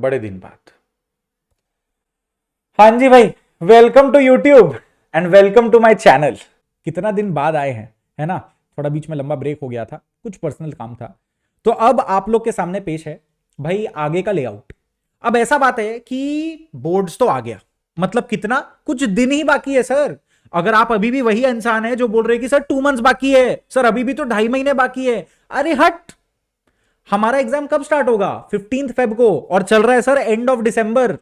बड़े दिन बाद। हाँ जी भाई, welcome to YouTube and welcome to my channel. कितना दिन बाद आए हैं, है ना। थोड़ा बीच में लंबा ब्रेक हो गया था, कुछ पर्सनल काम था। तो अब आप लोग के सामने पेश है भाई आगे का लेआउट। अब ऐसा बात है कि बोर्ड्स तो आ गया, मतलब कितना कुछ दिन ही बाकी है सर। अगर आप अभी भी वही इंसान है जो बोल रहे कि सर 2 मंथ्स बाकी है, सर अभी भी तो 2.5 महीने बाकी है। अरे हट, हमारा एग्जाम कब स्टार्ट होगा? 15 फेब को, और चल रहा है सर एंड ऑफ दिसंबर।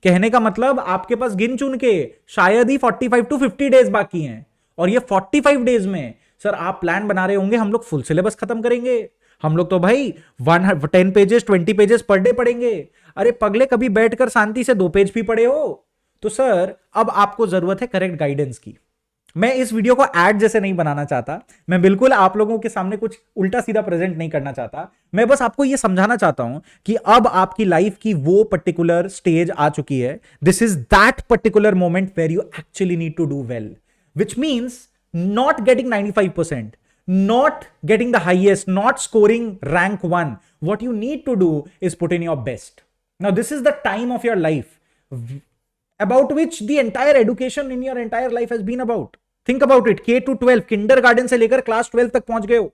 कहने का मतलब आपके पास गिन चुन के शायद ही 45 to 50 डेज बाकी हैं। और ये 45 डेज में सर आप प्लान बना रहे होंगे हम लोग फुल सिलेबस खत्म करेंगे। हम लोग तो भाई 10 पेजेस 20 पेजेस पर डे पढ़ेंगे। अरे पगले, कभी बैठकर शांति से 2 पेज भी पढ़े हो? तो सर अब आपको जरूरत है करेक्ट गाइडेंस की। मैं इस वीडियो को ऐड जैसे नहीं बनाना चाहता, मैं बिल्कुल आप लोगों के सामने कुछ उल्टा सीधा प्रेजेंट नहीं करना चाहता। मैं बस आपको यह समझाना चाहता हूं कि अब आपकी लाइफ की वो पर्टिकुलर स्टेज आ चुकी है। This is that particular moment where you actually need to do well, which means not getting 95%, not getting the highest, not scoring rank 1. What you need to do is put in your best. Now this is the time of your life about which the entire education in your entire life has been about. Think about it, K to 12, kindergarten से लेकर class 12 तक पहुंच गए हो।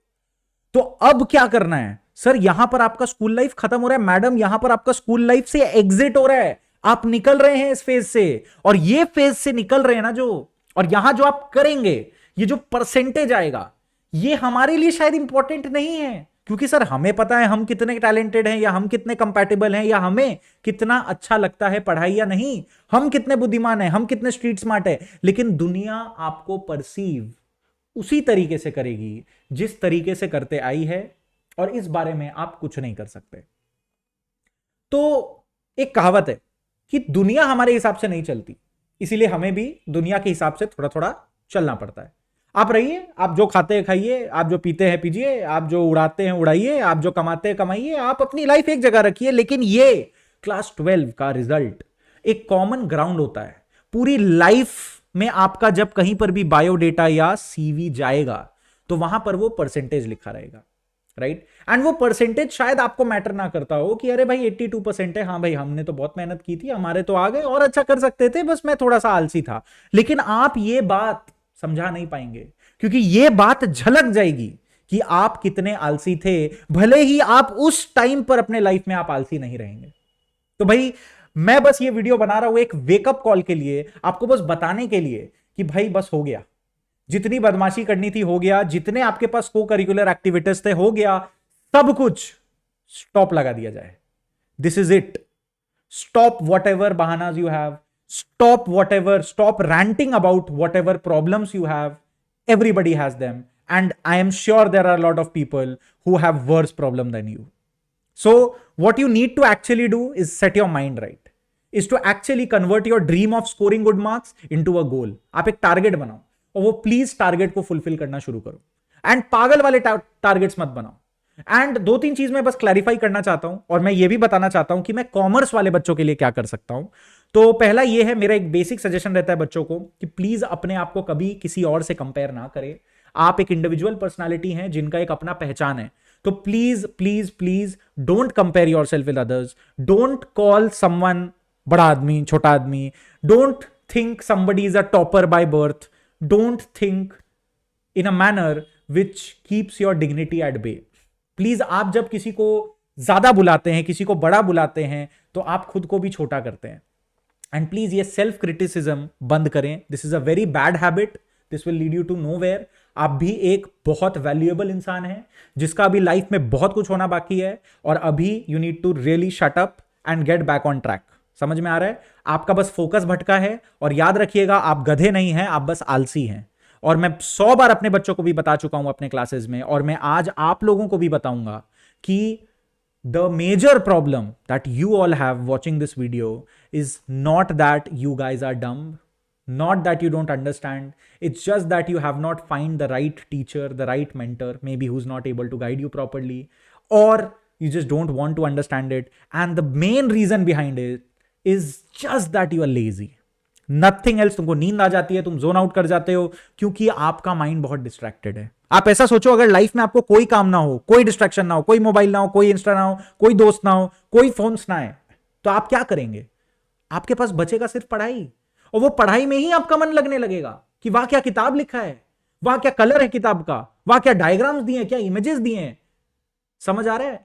तो अब क्या करना है सर? यहां पर आपका स्कूल लाइफ खत्म हो रहा है मैडम, यहां पर आपका स्कूल लाइफ से एग्जिट हो रहा है। आप निकल रहे हैं इस फेज से, और ये फेज से निकल रहे हैं ना जो, और यहां जो आप करेंगे, ये जो परसेंटेज आएगा, ये हमारे लिए शायद इंपॉर्टेंट नहीं है, क्योंकि सर हमें पता है हम कितने टैलेंटेड हैं, या हम कितने कंपैटिबल हैं, या हमें कितना अच्छा लगता है पढ़ाई या नहीं, हम कितने बुद्धिमान हैं, हम कितने स्ट्रीट स्मार्ट है। लेकिन दुनिया आपको परसीव उसी तरीके से करेगी जिस तरीके से करते आई है, और इस बारे में आप कुछ नहीं कर सकते। तो एक कहावत है कि दुनिया हमारे हिसाब से नहीं चलती, इसीलिए हमें भी दुनिया के हिसाब से थोड़ा थोड़ा चलना पड़ता है। आप रहिए, आप जो खाते हैं खाइए, आप जो पीते हैं पीजिए, आप जो उड़ाते हैं उड़ाइए, आप जो कमाते हैं कमाइए, आप अपनी लाइफ एक जगह रखिए। लेकिन ये क्लास 12 का रिजल्ट एक कॉमन ग्राउंड होता है। पूरी लाइफ में आपका जब कहीं पर भी बायोडेटा या सीवी जाएगा तो वहां पर वो परसेंटेज लिखा रहेगा, राइट। एंड वो परसेंटेज शायद आपको मैटर ना करता हो कि अरे भाई 82% है, हाँ भाई हमने तो बहुत मेहनत की थी, हमारे तो आ गए, और अच्छा कर सकते थे, बस मैं थोड़ा सा आलसी था। लेकिन आप ये बात समझा नहीं पाएंगे, क्योंकि ये बात झलक जाएगी कि आप कितने आलसी थे, भले ही आप उस टाइम पर अपने लाइफ में आप आलसी नहीं रहेंगे। तो भाई मैं बस ये वीडियो बना रहा हूं एक वेकअप कॉल के लिए, आपको बस बताने के लिए कि भाई बस हो गया, जितनी बदमाशी करनी थी हो गया, जितने आपके पास को करिकुलर एक्टिविटीज थे हो गया, सब कुछ स्टॉप लगा दिया जाए। This is it. Stop whatever बहानाज you have, stop ranting about whatever problems you have. Everybody has them, and I am sure there are a lot of people who have worse problem than you. So what you need to actually do is set your mind right, is to actually convert your dream of scoring good marks into a goal. आप एक target बनाओ, और वो please target को fulfil करना शुरू करो, and पागल वाले टारगेट्स मत बनाओ। एंड 2-3 चीज मैं बस क्लैरिफाई करना चाहता हूं, और मैं ये भी बताना चाहता हूं कि मैं कॉमर्स वाले बच्चों के लिए क्या कर सकता हूं। तो पहला ये है, मेरा एक बेसिक सजेशन रहता है बच्चों को कि प्लीज अपने आप को कभी किसी और से कंपेयर ना करें। आप एक इंडिविजुअल पर्सनालिटी हैं जिनका एक अपना पहचान है। तो please please please don't compare yourself with others. Don't call someone बड़ा आदमी, छोटा आदमी। Don't think somebody is a topper by birth. Don't think in a manner which keeps your dignity at bay. Please आप जब किसी को ज्यादा बुलाते हैं, किसी को बड़ा बुलाते हैं, तो आप खुद को भी छोटा करते हैं। एंड प्लीज ये सेल्फ क्रिटिसिज्म बंद करें। This is a very bad habit, this will lead you to nowhere. आप भी एक बहुत वैल्यूएबल इंसान है जिसका अभी लाइफ में बहुत कुछ होना बाकी है, और अभी you need to really shut up and get back on track. समझ में आ रहा है? आपका बस फोकस भटका है, और याद रखिएगा आप गधे नहीं हैं, आप बस आलसी हैं। और मैं 100 बार अपने बच्चों को भी बता चुका हूं अपने क्लासेस में, और मैं आज आप लोगों को भी बताऊंगा कि the major problem that you all have watching this video is not that you guys are dumb, not that you don't understand. It's just that you have not find the right teacher, the right mentor, maybe who's not able to guide you properly, or you just don't want to understand it. And the main reason behind it is just that you are lazy. Nothing else. तुमको नींद आ जाती है, तुम zone out कर जाते हो, क्योंकि आपका माइंड बहुत डिस्ट्रैक्टेड है। आप ऐसा सोचो, अगर लाइफ में आपको कोई काम ना हो, कोई डिस्ट्रैक्शन ना हो, कोई मोबाइल ना हो, कोई इंस्टा ना हो, कोई दोस्त ना हो, कोई फोन्स ना है, तो आप क्या करेंगे? आपके पास बचेगा सिर्फ पढ़ाई, और वो पढ़ाई में ही आपका मन लगने लगेगा कि वाह क्या किताब लिखा है, वाह क्या कलर है किताब का, वाह क्या डायग्राम्स दिए हैं, क्या इमेजेस दिए हैं। समझ आ रहा है?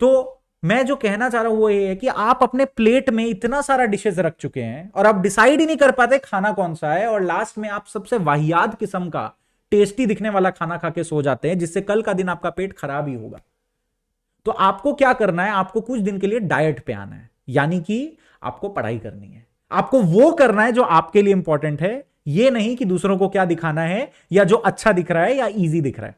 तो मैं जो कहना चाह रहा हूं वो ये है कि आप अपने प्लेट में इतना सारा डिशेस रख चुके हैं और आप डिसाइड ही नहीं कर पाते खाना कौन सा है, और लास्ट में आप सबसे वाहियात किस्म का टेस्टी दिखने वाला खाना खा के सो जाते हैं, जिससे कल का दिन आपका पेट खराब ही होगा। तो आपको क्या करना है? आपको कुछ दिन के लिए डाइट पे आना है, यानी कि आपको पढ़ाई करनी है। आपको वो करना है जो आपके लिए इंपॉर्टेंट है, ये नहीं कि दूसरों को क्या दिखाना है या जो अच्छा दिख रहा है या इजी दिख रहा है।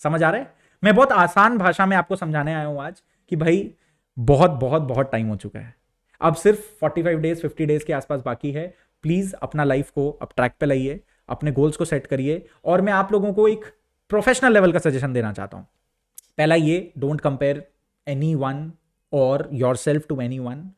समझ आ रहा है? मैं बहुत आसान भाषा में आपको समझाने आया हूं आज कि भाई बहुत बहुत बहुत टाइम हो चुका है, अब सिर्फ 45 डेज 50 डेज के आसपास बाकी है। प्लीज अपना लाइफ को अब ट्रैक पे लाइए, अपने गोल्स को सेट करिए, और मैं आप लोगों को एक प्रोफेशनल लेवल का सजेशन देना चाहता हूं। पहला ये, डोंट कंपेयर एनी वन और yourself to anyone.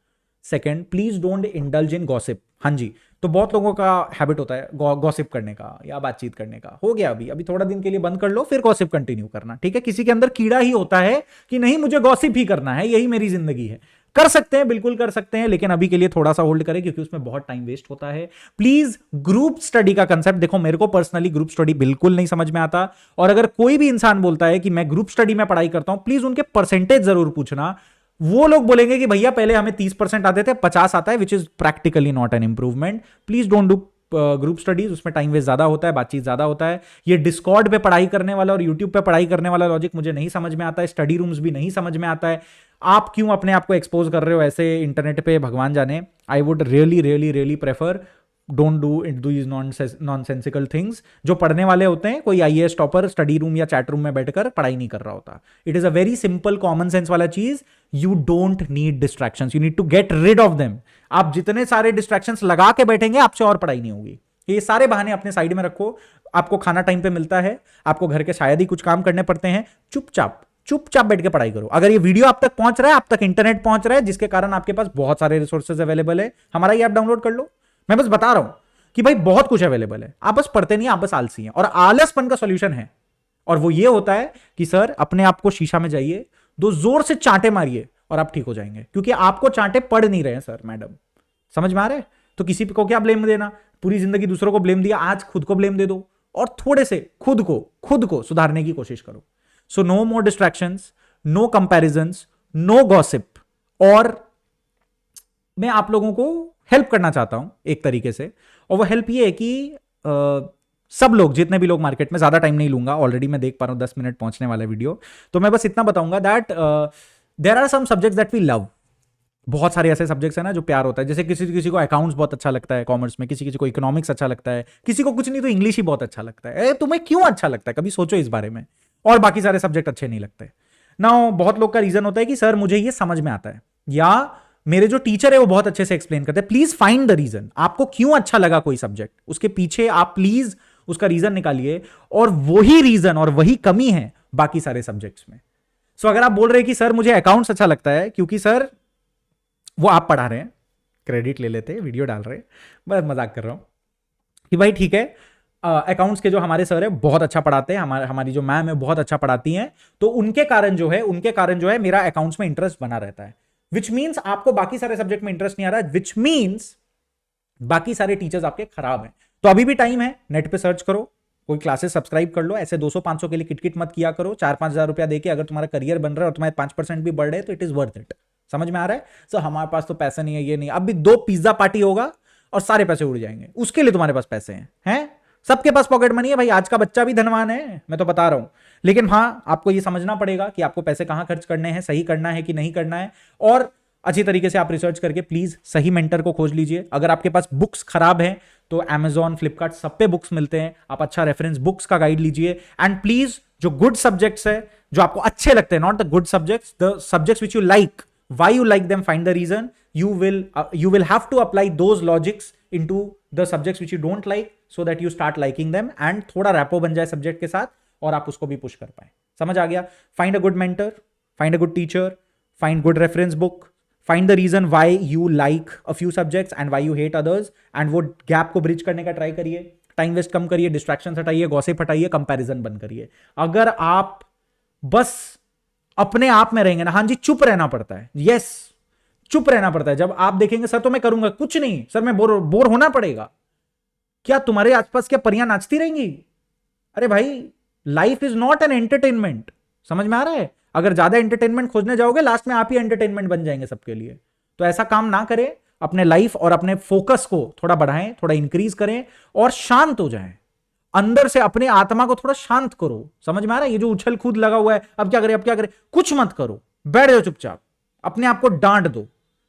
Second, please don't indulge in gossip. हाँ जी, तो बहुत लोगों का हैबिट होता है गॉसिप करने का या बातचीत करने का। हो गया, अभी अभी थोड़ा दिन के लिए बंद कर लो, फिर गॉसिप कंटिन्यू करना, ठीक है? किसी के अंदर कीड़ा ही होता है कि नहीं मुझे गॉसिप ही करना है, यही मेरी जिंदगी है। कर सकते हैं, बिल्कुल कर सकते हैं, लेकिन अभी के लिए थोड़ा सा होल्ड करें क्योंकि उसमें बहुत टाइम वेस्ट होता है। प्लीज ग्रुप स्टडी का कंसेप्ट देखो, मेरे को पर्सनली ग्रुप स्टडी बिल्कुल नहीं समझ में आता, और अगर कोई भी इंसान बोलता है कि मैं ग्रुप स्टडी में पढ़ाई करता हूं, प्लीज उनके परसेंटेज जरूर पूछना। वो लोग बोलेंगे कि भैया पहले हमें 30% आते थे, 50 आता है, which is practically not an improvement. Please don't do group studies, उसमें टाइम वेस्ट ज्यादा होता है, बातचीत ज्यादा होता है। ये डिस्कॉर्ड पे पढ़ाई करने वाला और यूट्यूब पे पढ़ाई करने वाला लॉजिक मुझे नहीं समझ में आता है, स्टडी रूम्स भी नहीं समझ में आता है। आप क्यों अपने आप को एक्सपोज कर रहे हो ऐसे इंटरनेट पे, भगवान जाने। I would really really really prefer don't do it these nonsensical things. जो पढ़ने वाले होते हैं, कोई आईएएस टॉपर स्टडी रूम या चैट रूम में बैठकर पढ़ाई नहीं कर रहा होता। It is a very simple common sense वाला चीज। You don't need distractions, you need to get rid of them. आप जितने सारे डिस्ट्रैक्शंस लगा के बैठेंगे, आपसे और पढ़ाई नहीं होगी। ये सारे बहाने अपने साइड में रखो। आपको खाना टाइम पे मिलता है, आपको घर के शायद ही कुछ काम करने पड़ते हैं, चुपचाप चुपचाप बैठ के पढ़ाई करो। अगर ये वीडियो आप तक पहुंच रहा है, आप तक इंटरनेट पहुंच रहा है, जिसके कारण आपके पास बहुत सारे रिसोर्सेज अवेलेबल है, हमारा ये ऐप डाउनलोड कर लो। मैं बस बता रहा हूं कि भाई बहुत कुछ अवेलेबल है, आप बस पढ़ते नहीं, आप बस आलसी हैं। और आलसपन का सॉल्यूशन है, और वो ये होता है कि सर अपने आप को शीशा में जाइए, दो जोर से चांटे मारिए और आप ठीक हो जाएंगे, क्योंकि आपको चांटे पड़ नहीं रहे हैं सर मैडम। समझ में आ रहा है? तो किसी को क्या ब्लेम देना, पूरी जिंदगी दूसरों को ब्लेम दिया, आज खुद को ब्लेम दे दो और थोड़े से खुद को सुधारने की कोशिश करो। So no more distractions, no comparisons, no gossip. और मैं आप लोगों को हेल्प करना चाहता हूं एक तरीके से, और वो हेल्प ये है कि सब लोग, जितने भी लोग मार्केट में, ज्यादा टाइम नहीं लूंगा, ऑलरेडी मैं देख पा रहा हूं 10 मिनट पहुंचने वाला वीडियो, तो मैं बस इतना बताऊंगा that there are some subjects that we love. बहुत सारे ऐसे सब्जेक्ट्स हैं ना जो प्यार होता है, जैसे किसी को अकाउंट्स बहुत अच्छा लगता है कॉमर्स में, किसी को इकोनॉमिक्स अच्छा लगता है, किसी को कुछ नहीं तो इंग्लिश ही बहुत अच्छा लगता है। तुम्हें क्यों अच्छा लगता है, कभी सोचो इस बारे में। और बाकी सारे सब्जेक्ट अच्छे नहीं लगते ना। बहुत लोग का रीजन होता है कि सर मुझे ये समझ में आता है, या मेरे जो टीचर है वो बहुत अच्छे से एक्सप्लेन करते हैं। प्लीज फाइंड द रीजन, आपको क्यों अच्छा लगा कोई सब्जेक्ट, उसके पीछे आप प्लीज उसका रीजन निकालिए, और वही रीजन और वही कमी है बाकी सारे सब्जेक्ट्स में। सो अगर आप बोल रहे हैं कि सर मुझे अकाउंट्स अच्छा लगता है क्योंकि सर वो आप पढ़ा रहे हैं, क्रेडिट ले लेते, वीडियो डाल रहे हैं, बस मजाक कर रहा हूं कि भाई ठीक है, अकाउंट्स के जो हमारे सर है बहुत अच्छा पढ़ाते हैं, हमारी जो मैम है बहुत अच्छा पढ़ाती हैं, तो उनके कारण जो है मेरा अकाउंट्स में इंटरेस्ट बना रहता है। विच मीन्स आपको बाकी सारे सब्जेक्ट में इंटरेस्ट नहीं आ रहा है, विच मीन्स बाकी सारे टीचर्स आपके खराब हैं। तो अभी भी टाइम है, नेट पे सर्च करो, कोई क्लासेस सब्सक्राइब कर लो। ऐसे 200-500 के लिए किटकिट मत किया करो। 4-5 हजार रुपया देके अगर तुम्हारा करियर बन रहा है और तुम्हारे 5% भी बढ़ रहे हैं तो इट इज वर्थ इट। समझ में आ रहा है? सो हमारे पास तो पैसा नहीं है, ये नहीं, अब भी 2 पिज्जा पार्टी होगा और सारे पैसे उड़ जाएंगे, उसके लिए तुम्हारे पास पैसे हैं? सबके पास पॉकेट मनी है भाई, आज का बच्चा भी धनवान है, मैं तो बता रहा हूं। लेकिन हाँ, आपको ये समझना पड़ेगा कि आपको पैसे कहां खर्च करने हैं, सही करना है कि नहीं करना है, और अच्छी तरीके से आप रिसर्च करके प्लीज सही मेंटर को खोज लीजिए। अगर आपके पास बुक्स खराब हैं तो Amazon, फ्लिपकार्ट सब पे बुक्स मिलते हैं, आप अच्छा रेफरेंस बुक्स का गाइड लीजिए। एंड प्लीज जो गुड सब्जेक्ट्स है, जो आपको अच्छे लगते हैं, not the good subjects, the subjects which you like, why you like them, find the reason, you will have to apply those logics into the subjects which you don't like so that you start liking them, and थोड़ा rapport बन जाए subject के साथ और आप उसको भी push कर पाए। समझ आ गया? find a good mentor, find a good teacher, find good reference book, find the reason why you like a few subjects and why you hate others, and वो गैप को ब्रिज करने का ट्राई करिए, time waste कम करिए, distraction हटाइए, gossip हटाइए, comparison बंद करिए। अगर आप बस अपने आप में रहेंगे ना, हाँ जी चुप रहना पड़ता है, यस, चुप रहना पड़ता है। जब आप देखेंगे सर तो मैं करूंगा, कुछ नहीं सर, मैं बोर होना पड़ेगा। क्या तुम्हारे आसपास क्या परियां नाचती रहेंगी? अरे भाई, life is not an entertainment. समझ में आ रहा है? अगर ज्यादा एंटरटेनमेंट खोजने जाओगे, लास्ट में आप ही एंटरटेनमेंट बन जाएंगे सबके लिए। तो ऐसा काम ना करें। अपने लाइफ और अपने फोकस को थोड़ा बढ़ाएं, थोड़ा इंक्रीज करें और शांत हो जाएं। अंदर से अपने आत्मा को थोड़ा शांत करो। समझ में आ रहा है? ये जो उछल कूद लगा हुआ है, अब क्या करें अब क्या करें, कुछ मत करो, बैठ जाओ चुपचाप, अपने आप को डांट दो।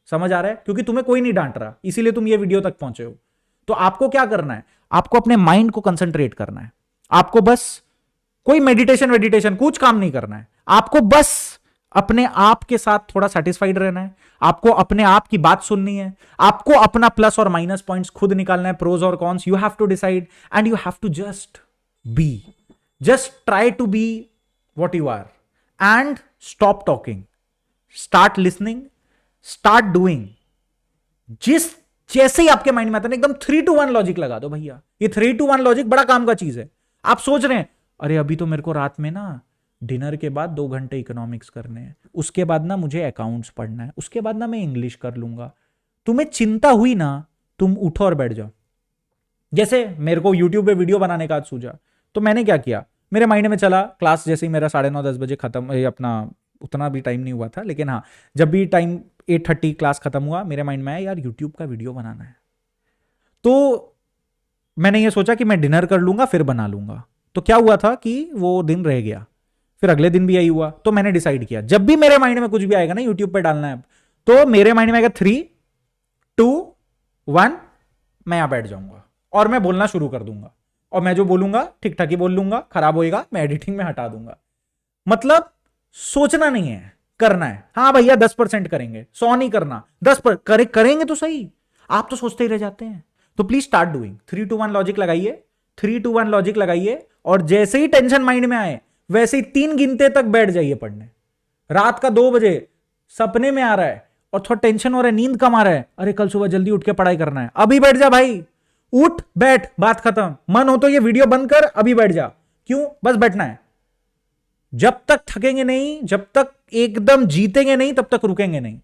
समझ आ रहा है? क्योंकि तुम्हें कोई नहीं डांट रहा, इसीलिए तुम ये वीडियो तक पहुंचे हो। तो आपको क्या करना है? आपको अपने माइंड को कंसंट्रेट करना है। आपको बस कोई मेडिटेशन कुछ काम नहीं करना है। आपको बस अपने आप के साथ थोड़ा सेटिस्फाइड रहना है। आपको अपने आप की बात सुननी है। आपको अपना प्लस और माइनस पॉइंट्स खुद निकालना है, प्रोज और cons you have to decide and you have to just try to be what you are and stop talking, start listening, start doing. जैसे ही आपके माइंड में आता है ना, एकदम 3-2-1 लॉजिक लगा दो भैया। ये 3-2-1 लॉजिक बड़ा काम का चीज है। आप सोच रहे हैं अरे अभी तो मेरे को रात में ना डिनर के बाद 2 घंटे इकोनॉमिक्स करने हैं, उसके बाद ना मुझे अकाउंट्स पढ़ना है, उसके बाद ना मैं इंग्लिश कर लूंगा। तुम्हें चिंता हुई ना, तुम उठो और बैठ जाओ। जैसे मेरे को यूट्यूब पे वीडियो बनाने का आज सूझा, तो मैंने क्या किया, मेरे माइंड में चला, क्लास जैसे ही मेरा 9:30-10 बजे खत्म, अपना उतना भी टाइम नहीं हुआ था, लेकिन हाँ जब भी टाइम 8:30 क्लास खत्म हुआ, मेरे माइंड में आया यार यूट्यूब का वीडियो बनाना है। तो मैंने ये सोचा कि मैं डिनर कर लूंगा फिर बना लूंगा। तो क्या हुआ था कि वो दिन रह गया, फिर अगले दिन भी यही हुआ। तो मैंने डिसाइड किया जब भी मेरे माइंड में कुछ भी आएगा ना यूट्यूब पे डालना है, तो मेरे माइंड में आएगा 3-2-1, मैं यहां बैठ जाऊंगा और मैं बोलना शुरू कर दूंगा। और मैं जो बोलूंगा ठीक ठाक ही बोल लूंगा, खराब होएगा मैं एडिटिंग में हटा दूंगा। मतलब सोचना नहीं है, करना है। हाँ भैया 10% करेंगे, 100 नहीं करना, 10% करेंगे तो सही। आप तो सोचते ही रह जाते हैं। तो प्लीज स्टार्ट डूइंग। 3-2-1 लॉजिक लगाइए, 3-2-1 लॉजिक लगाइए, और जैसे ही टेंशन माइंड में आए वैसे ही 3 गिनते तक बैठ जाइए पढ़ने। रात का 2 बजे सपने में आ रहा है और थोड़ा टेंशन हो रहा है, नींद कम आ रहा है, अरे कल सुबह जल्दी उठ के पढ़ाई करना है, अभी बैठ जा भाई, उठ बैठ, बात खत्म। मन हो तो ये वीडियो बंद कर, अभी बैठ जा। क्यों? बस बैठना है। जब तक थकेंगे नहीं, जब तक एकदम जीतेंगे नहीं, तब तक रुकेंगे नहीं।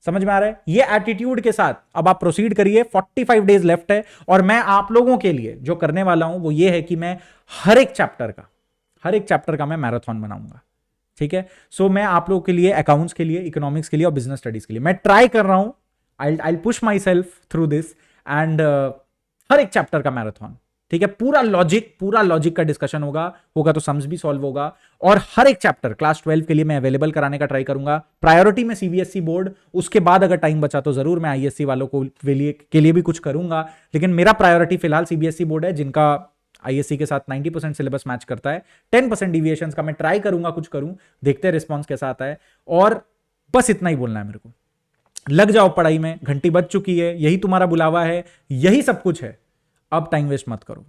समझ में आ रहा है? ये एटीट्यूड के साथ अब आप प्रोसीड करिए। 45 डेज लेफ्ट है और मैं आप लोगों के लिए जो करने वाला हूं वो ये है कि मैं हर एक चैप्टर का मैं मैराथन बनाऊंगा। ठीक है? सो मैं आप लोगों के लिए, अकाउंट्स के लिए, इकोनॉमिक्स के लिए और बिजनेस स्टडीज के लिए मैं ट्राई कर रहा हूं। I push myself through this and हर एक चैप्टर का मैराथन। ठीक है? पूरा लॉजिक का डिस्कशन होगा तो सम्स भी सॉल्व होगा। और हर एक चैप्टर क्लास 12 के लिए मैं अवेलेबल कराने का ट्राई करूंगा। प्रायोरिटी में सीबीएसई बोर्ड, उसके बाद अगर टाइम बचा तो जरूर मैं आईएससी वालों को के लिए भी कुछ करूंगा, लेकिन मेरा प्रायोरिटी फिलहाल सीबीएसई बोर्ड है, जिनका आईएससी के साथ 90% सिलेबस मैच करता है। 10% डिविएशन का मैं ट्राई करूंगा, कुछ करूं, देखते हैं रिस्पॉन्स कैसा आता है। और बस इतना ही बोलना है मेरे को। लग जाओ पढ़ाई में, घंटी बज चुकी है, यही तुम्हारा बुलावा है, यही सब कुछ है। अब टाइम वेस्ट मत करो।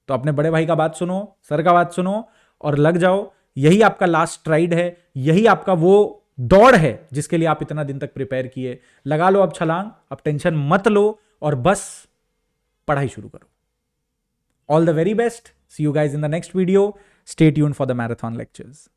तो अपने बड़े भाई का बात सुनो, सर का बात सुनो और लग जाओ। यही आपका लास्ट स्ट्राइड है, यही आपका वो दौड़ है जिसके लिए आप इतना दिन तक प्रिपेयर किए। लगा लो अब छलांग, अब टेंशन मत लो और बस पढ़ाई शुरू करो। All the very best, see you guys in the next video, stay tuned for the marathon lectures.